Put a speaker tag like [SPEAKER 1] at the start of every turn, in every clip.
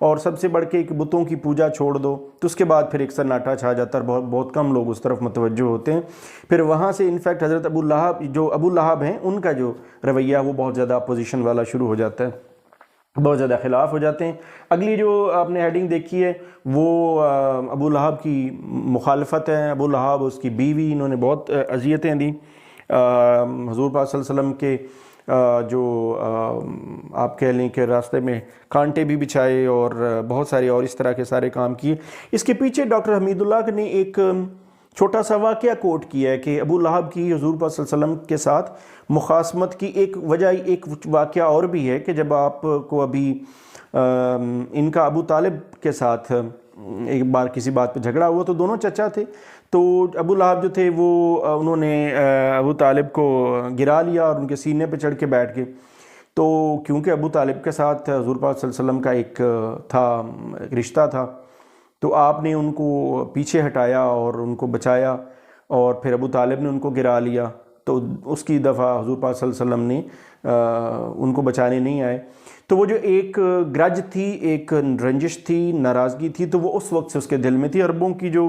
[SPEAKER 1] اور سب سے بڑھ کے کہ بتوں کی پوجا چھوڑ دو، تو اس کے بعد پھر ایک سناٹا چھا جاتا ہے، بہت کم لوگ اس طرف متوجہ ہوتے ہیں۔ پھر وہاں سے انفیکٹ حضرت ابو لہب ہیں، ان کا جو رویہ وہ بہت زیادہ اپوزیشن والا شروع ہو جاتا ہے، بہت زیادہ خلاف ہو جاتے ہیں۔ اگلی جو آپ نے ہیڈنگ دیکھی ہے وہ ابو لہب کی مخالفت ہے۔ ابو لہب، اس کی بیوی، انہوں نے بہت اذیتیں دیں حضور پاک صلی اللہ علیہ وسلم کے جو آپ کہہ لیں کہ راستے میں کانٹے بھی بچھائے اور بہت سارے اور اس طرح کے سارے کام کیے۔ اس کے پیچھے ڈاکٹر حمید اللہ نے ایک چھوٹا سا واقعہ کوٹ کیا ہے کہ ابو لہب کی حضور پاک صلی اللہ علیہ وسلم کے ساتھ مخاصمت کی ایک وجہ، ایک واقعہ اور بھی ہے کہ جب آپ کو ابھی ان کا ابو طالب کے ساتھ ایک بار کسی بات پہ جھگڑا ہوا، تو دونوں چچا تھے، تو ابو لہب جو تھے وہ انہوں نے ابو طالب کو گرا لیا اور ان کے سینے پہ چڑھ کے بیٹھ گئے۔ تو کیونکہ ابو طالب کے ساتھ حضور پاک صلی اللہ علیہ وسلم کا ایک رشتہ تھا، تو آپ نے ان کو پیچھے ہٹایا اور ان کو بچایا، اور پھر ابو طالب نے ان کو گرا لیا، تو اس کی دفعہ حضور پاک صلی اللہ علیہ وسلم نے ان کو بچانے نہیں آئے۔ تو وہ جو ایک گرج تھی، ایک رنجش تھی، ناراضگی تھی، تو وہ اس وقت سے اس کے دل میں تھی۔ عربوں کی جو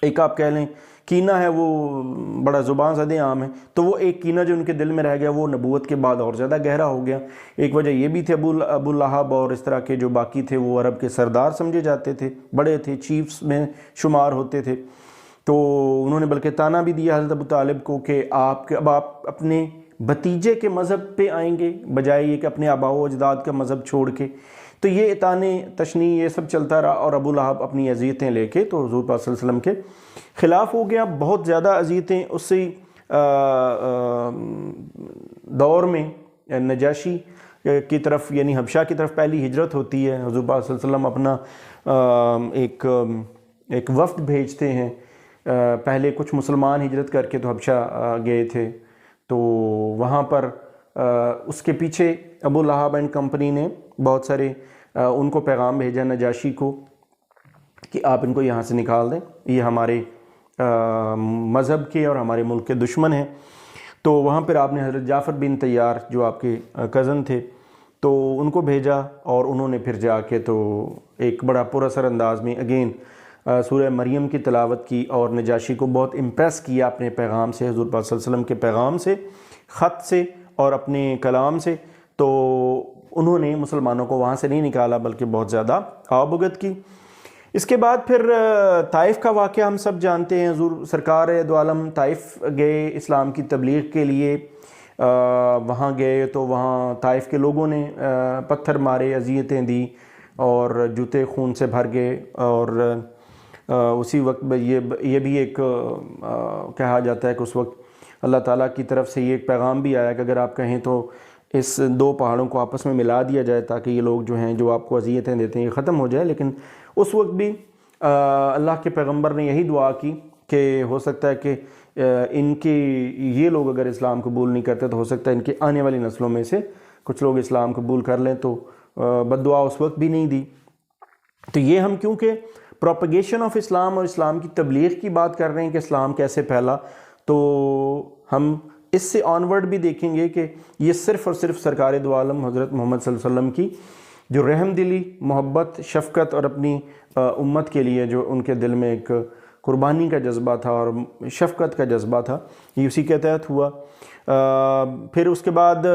[SPEAKER 1] ایک آپ کہہ لیں کینہ ہے، وہ بڑا زبان زدِ عام ہے، تو وہ ایک کینہ جو ان کے دل میں رہ گیا وہ نبوت کے بعد اور زیادہ گہرا ہو گیا۔ ایک وجہ یہ بھی تھی، ابو لہب اور اس طرح کے جو باقی تھے وہ عرب کے سردار سمجھے جاتے تھے، بڑے تھے، چیفز میں شمار ہوتے تھے، تو انہوں نے بلکہ طعنہ بھی دیا حضرت ابو طالب کو کہ اب آپ اپنے بھتیجے کے مذہب پہ آئیں گے بجائے یہ کہ اپنے آباء و اجداد کا مذہب چھوڑ کے۔ تو یہ طعنے تشنیع یہ سب چلتا رہا، اور ابو لہب اپنی اذیتیں لے کے تو حضور پاک صلی اللہ علیہ وسلم کے خلاف ہو گیا۔ بہت زیادہ اذیتیں اسی دور میں نجاشی کی طرف، یعنی حبشہ کی طرف پہلی ہجرت ہوتی ہے، حضور پاک صلی اللہ علیہ وسلم اپنا ایک وفد بھیجتے ہیں۔ پہلے کچھ مسلمان ہجرت کر کے تو حبشہ گئے تھے، تو وہاں پر اس کے پیچھے ابو لہب اینڈ کمپنی نے بہت سارے ان کو پیغام بھیجا نجاشی کو کہ آپ ان کو یہاں سے نکال دیں، یہ ہمارے مذہب کے اور ہمارے ملک کے دشمن ہیں۔ تو وہاں پر آپ نے حضرت جعفر بن طیار جو آپ کے کزن تھے تو ان کو بھیجا، اور انہوں نے پھر جا کے تو ایک بڑا پر اثر انداز میں اگین سورہ مریم کی تلاوت کی، اور نجاشی کو بہت امپریس کیا اپنے پیغام سے، حضور پاک صلی اللہ علیہ وسلم کے پیغام سے، خط سے اور اپنے کلام سے۔ تو انہوں نے مسلمانوں کو وہاں سے نہیں نکالا بلکہ بہت زیادہ آبگت کی۔ اس کے بعد پھر طائف کا واقعہ ہم سب جانتے ہیں، حضور سرکار دو عالم طائف گئے اسلام کی تبلیغ کے لیے۔ وہاں گئے تو وہاں طائف کے لوگوں نے پتھر مارے، اذیتیں دی، اور جوتے خون سے بھر گئے، اور اسی وقت یہ بھی ایک کہا جاتا ہے کہ اس وقت اللہ تعالیٰ کی طرف سے یہ ایک پیغام بھی آیا کہ اگر آپ کہیں تو اس دو پہاڑوں کو آپس میں ملا دیا جائے تاکہ یہ لوگ جو ہیں جو آپ کو اذیتیں دیتے ہیں یہ ختم ہو جائے۔ لیکن اس وقت بھی اللہ کے پیغمبر نے یہی دعا کی کہ ہو سکتا ہے کہ ان کے یہ لوگ اگر اسلام قبول نہیں کرتے تو ہو سکتا ہے ان کے آنے والی نسلوں میں سے کچھ لوگ اسلام قبول کر لیں، تو بد دعا اس وقت بھی نہیں دی۔ تو یہ ہم کیونکہ پروپیگیشن آف اسلام اور اسلام کی تبلیغ کی بات کر رہے ہیں کہ اسلام کیسے پھیلا، تو ہم اس سے آنورڈ بھی دیکھیں گے کہ یہ صرف اور صرف سرکار دو عالم حضرت محمد صلی اللہ علیہ وسلم کی جو رحم دلی، محبت، شفقت اور اپنی امت کے لیے جو ان کے دل میں ایک قربانی کا جذبہ تھا اور شفقت کا جذبہ تھا، یہ اسی کے تحت ہوا۔ پھر اس کے بعد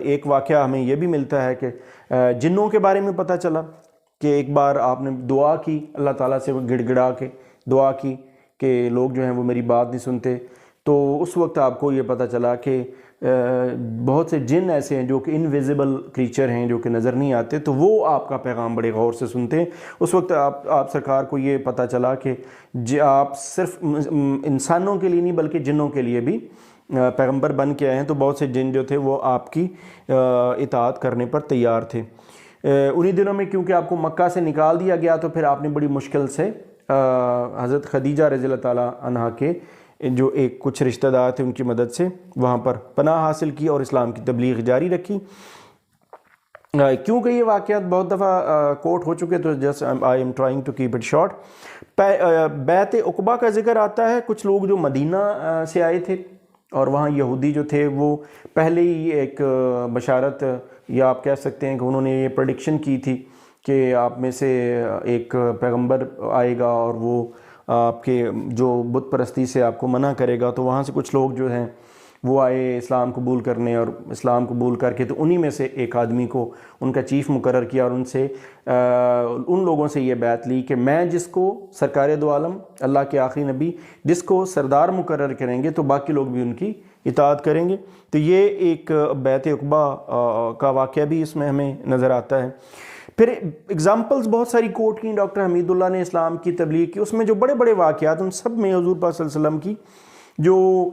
[SPEAKER 1] ایک واقعہ ہمیں یہ بھی ملتا ہے کہ جنوں کے بارے میں پتہ چلا کہ ایک بار آپ نے دعا کی، اللہ تعالیٰ سے گڑ گڑا کے دعا کی کہ لوگ جو ہیں وہ میری بات نہیں سنتے، تو اس وقت آپ کو یہ پتہ چلا کہ بہت سے جن ایسے ہیں جو کہ انویزیبل کریچر ہیں، جو کہ نظر نہیں آتے، تو وہ آپ کا پیغام بڑے غور سے سنتے ہیں۔ اس وقت آپ سرکار کو یہ پتہ چلا کہ آپ صرف انسانوں کے لیے نہیں بلکہ جنوں کے لیے بھی پیغمبر بن کے آئے ہیں، تو بہت سے جن جو تھے وہ آپ کی اطاعت کرنے پر تیار تھے۔ انہی دنوں میں کیونکہ آپ کو مکہ سے نکال دیا گیا تو پھر آپ نے بڑی مشکل سے حضرت خدیجہ رضی اللہ تعالیٰ عنہا کے جو ایک کچھ رشتہ دار تھے ان کی مدد سے وہاں پر پناہ حاصل کی اور اسلام کی تبلیغ جاری رکھی۔ کیونکہ یہ واقعات بہت دفعہ کوٹ ہو چکے تو just I am trying to keep it short. بیعت عقبہ کا ذکر آتا ہے، کچھ لوگ جو مدینہ سے آئے تھے اور وہاں یہودی جو تھے وہ پہلے ہی ایک بشارت یا آپ کہہ سکتے ہیں کہ انہوں نے یہ پریڈکشن کی تھی کہ آپ میں سے ایک پیغمبر آئے گا اور وہ آپ کے جو بت پرستی سے آپ کو منع کرے گا، تو وہاں سے کچھ لوگ جو ہیں وہ آئے اسلام قبول کرنے، اور اسلام قبول کر کے تو انہی میں سے ایک آدمی کو ان کا چیف مقرر کیا، اور ان لوگوں سے یہ بیعت لی کہ میں جس کو سرکار دو عالم اللہ کے آخری نبی جس کو سردار مقرر کریں گے تو باقی لوگ بھی ان کی اطاعت کریں گے۔ تو یہ ایک بیعت عقبہ کا واقعہ بھی اس میں ہمیں نظر آتا ہے۔ پھر اگزامپلز بہت ساری کوٹ کی ڈاکٹر حمید اللہ نے اسلام کی تبلیغ کی، اس میں جو بڑے بڑے واقعات ان سب میں حضور پاک صلی اللہ علیہ وسلم کی جو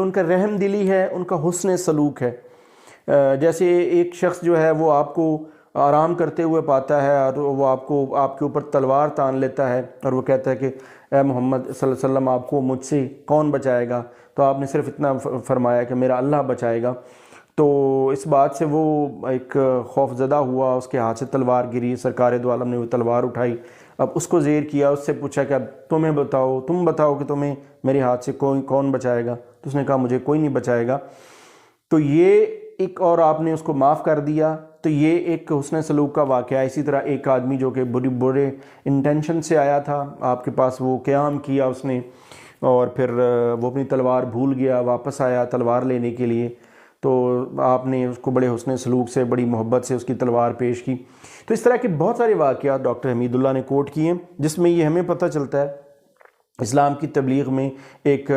[SPEAKER 1] ان کا رحم دلی ہے، ان کا حسن سلوک ہے۔ جیسے ایک شخص جو ہے وہ آپ کو آرام کرتے ہوئے پاتا ہے اور وہ آپ کے اوپر تلوار تان لیتا ہے اور وہ کہتا ہے کہ اے محمد صلی اللہ علیہ وسلم آپ کو مجھ سے کون بچائے گا؟ تو آپ نے صرف اتنا فرمایا کہ میرا اللہ بچائے گا۔ تو اس بات سے وہ ایک خوف زدہ ہوا، اس کے ہاتھ سے تلوار گری، سرکار دو عالم نے وہ تلوار اٹھائی، اب اس کو زیر کیا، اس سے پوچھا کہ اب تم بتاؤ کہ تمہیں میرے ہاتھ سے کون بچائے گا؟ تو اس نے کہا مجھے کوئی نہیں بچائے گا۔ تو یہ ایک، اور آپ نے اس کو معاف کر دیا، تو یہ ایک حسن سلوک کا واقعہ ہے۔ اسی طرح ایک آدمی جو کہ برے انٹینشن سے آیا تھا آپ کے پاس، وہ قیام کیا اس نے، اور پھر وہ اپنی تلوار بھول گیا، واپس آیا تلوار لینے کے لیے، تو آپ نے اس کو بڑے حسن سلوک سے، بڑی محبت سے اس کی تلوار پیش کی۔ تو اس طرح کے بہت سارے واقعات ڈاکٹر حمید اللہ نے کوٹ کیے ہیں، جس میں یہ ہمیں پتہ چلتا ہے اسلام کی تبلیغ میں ایک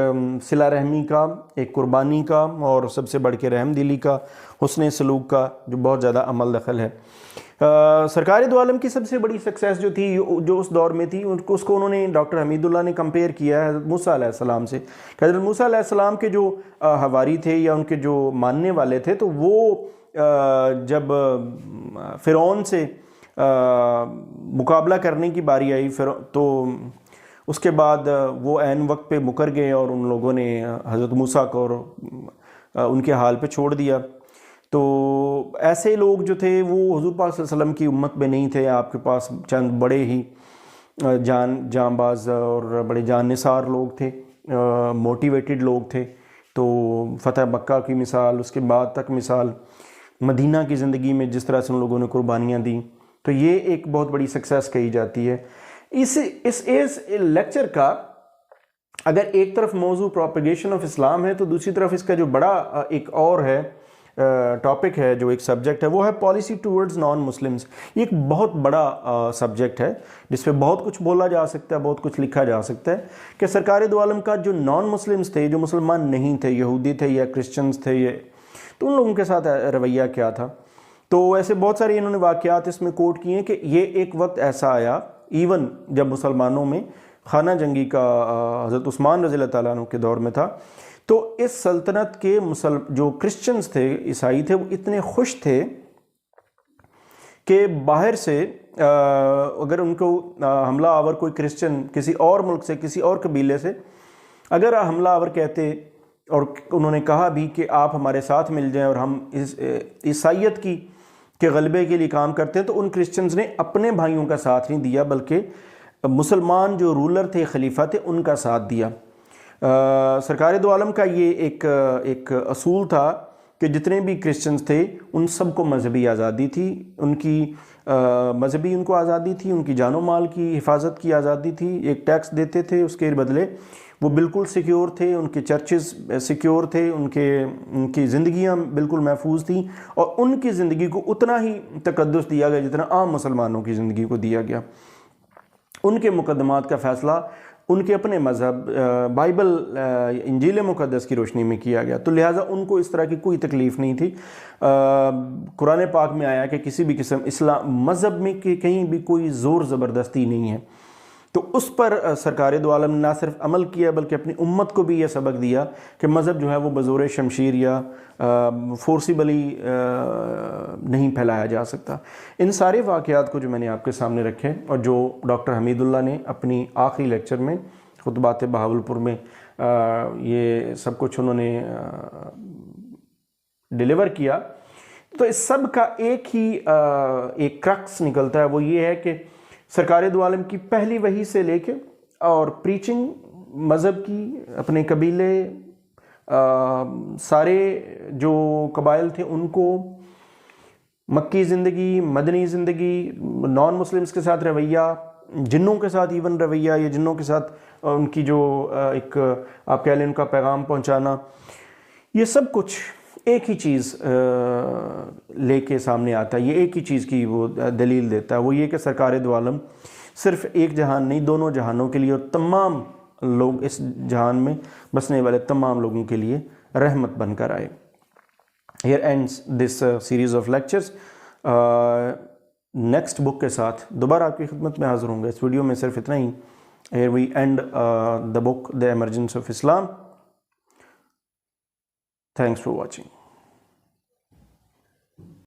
[SPEAKER 1] صلہ رحمی کا، ایک قربانی کا، اور سب سے بڑھ کے رحم دلی کا، حسن سلوک کا جو بہت زیادہ عمل دخل ہے۔ سرکار دو عالم کی سب سے بڑی سکسیس جو تھی، جو اس دور میں تھی، اس کو انہوں نے ڈاکٹر حمید اللہ نے کمپیئر کیا ہے حضرت موسیٰ علیہ السلام سے۔ کہ حضرت موسیٰ علیہ السلام کے جو حواری تھے یا ان کے جو ماننے والے تھے، تو وہ جب فرعون سے مقابلہ کرنے کی باری آئی تو اس کے بعد وہ عین وقت پہ مکر گئے، اور ان لوگوں نے حضرت موسیٰ کو ان کے حال پہ چھوڑ دیا۔ تو ایسے لوگ جو تھے وہ حضور پاک صلی اللہ علیہ وسلم کی امت میں نہیں تھے۔ آپ کے پاس چند بڑے ہی جان باز اور بڑے جان نثار لوگ تھے، موٹیویٹڈ لوگ تھے۔ تو فتح مکہ کی مثال، اس کے بعد تک مثال مدینہ کی زندگی میں جس طرح سے ان لوگوں نے قربانیاں دیں، تو یہ ایک بہت بڑی سکسیس کہی جاتی ہے۔ اس لیکچر کا اگر ایک طرف موضوع پروپیگیشن آف اسلام ہے، تو دوسری طرف اس کا جو بڑا ایک اور ہے ٹاپک ہے، جو ایک سبجیکٹ ہے، وہ ہے پالیسی ٹورڈز نان مسلمز۔ یہ ایک بہت بڑا سبجیکٹ ہے جس پہ بہت کچھ بولا جا سکتا ہے، بہت کچھ لکھا جا سکتا ہے کہ سرکار دو عالم کا جو نان مسلمز تھے، جو مسلمان نہیں تھے، یہودی تھے یا کرسچنز تھے، تو ان لوگوں کے ساتھ رویہ کیا تھا۔ تو ایسے بہت سارے انہوں نے واقعات اس میں کوٹ کیے ہیں کہ یہ ایک وقت ایسا آیا، ایون جب مسلمانوں میں خانہ جنگی کا حضرت عثمان رضی اللہ تعالیٰ عنہ کے دور میں تھا، تو اس سلطنت کے جو کرسچنز تھے، عیسائی تھے، وہ اتنے خوش تھے کہ باہر سے اگر ان کو حملہ آور کوئی کرسچن کسی اور ملک سے، کسی اور قبیلے سے اگر حملہ آور کہتے، اور انہوں نے کہا بھی کہ آپ ہمارے ساتھ مل جائیں اور ہم عیسائیت کے غلبے کے لیے کام کرتے ہیں، تو ان کرسچنز نے اپنے بھائیوں کا ساتھ نہیں دیا، بلکہ مسلمان جو رولر تھے، خلیفہ تھے، ان کا ساتھ دیا۔ سرکار دو عالم کا یہ ایک اصول تھا کہ جتنے بھی کرسچنز تھے ان سب کو مذہبی آزادی تھی، ان کی مذہبی ان کو آزادی تھی، ان کی جان و مال کی حفاظت کی آزادی تھی، ایک ٹیکس دیتے تھے، اس کے بدلے وہ بالکل سیکیور تھے، ان کے چرچز سیکیور تھے، ان کی زندگیاں بالکل محفوظ تھیں، اور ان کی زندگی کو اتنا ہی تقدس دیا گیا جتنا عام مسلمانوں کی زندگی کو دیا گیا۔ ان کے مقدمات کا فیصلہ ان کے اپنے مذہب بائبل انجیل مقدس کی روشنی میں کیا گیا، تو لہٰذا ان کو اس طرح کی کوئی تکلیف نہیں تھی۔ قرآن پاک میں آیا کہ کسی بھی قسم اسلام مذہب میں کہ کہیں بھی کوئی زور زبردستی نہیں ہے، تو اس پر سرکار دو عالم نے نہ صرف عمل کیا بلکہ اپنی امت کو بھی یہ سبق دیا کہ مذہب جو ہے وہ بزور شمشیر یا فورسیبلی نہیں پھیلایا جا سکتا۔ ان سارے واقعات کو جو میں نے آپ کے سامنے رکھے، اور جو ڈاکٹر حمید اللہ نے اپنی آخری لیکچر میں خطبات بہاولپور میں یہ سب کچھ انہوں نے ڈیلیور کیا، تو اس سب کا ایک ہی ایک کرکس نکلتا ہے، وہ یہ ہے کہ سرکار دو عالم کی پہلی وحی سے لے کے اور پریچنگ مذہب کی، اپنے قبیلے، سارے جو قبائل تھے ان کو مکی زندگی، مدنی زندگی، نان مسلمس کے ساتھ رویہ، جنوں کے ساتھ ایون رویہ، یا جنوں کے ساتھ ان کی جو ایک آپ کہہ لیں ان کا پیغام پہنچانا، یہ سب کچھ ایک ہی چیز لے کے سامنے آتا ہے. یہ ایک ہی چیز کی وہ دلیل دیتا ہے، وہ یہ کہ سرکار دو عالم صرف ایک جہان نہیں، دونوں جہانوں کے لیے اور تمام لوگ اس جہان میں بسنے والے تمام لوگوں کے لیے رحمت بن کر آئے. Here ends this series of lectures. Next book کے ساتھ دوبارہ آپ کی خدمت میں حاضر ہوں گا. اس ویڈیو میں صرف اتنا ہی. Here we end the book The Emergence of Islam. Thanks for watching.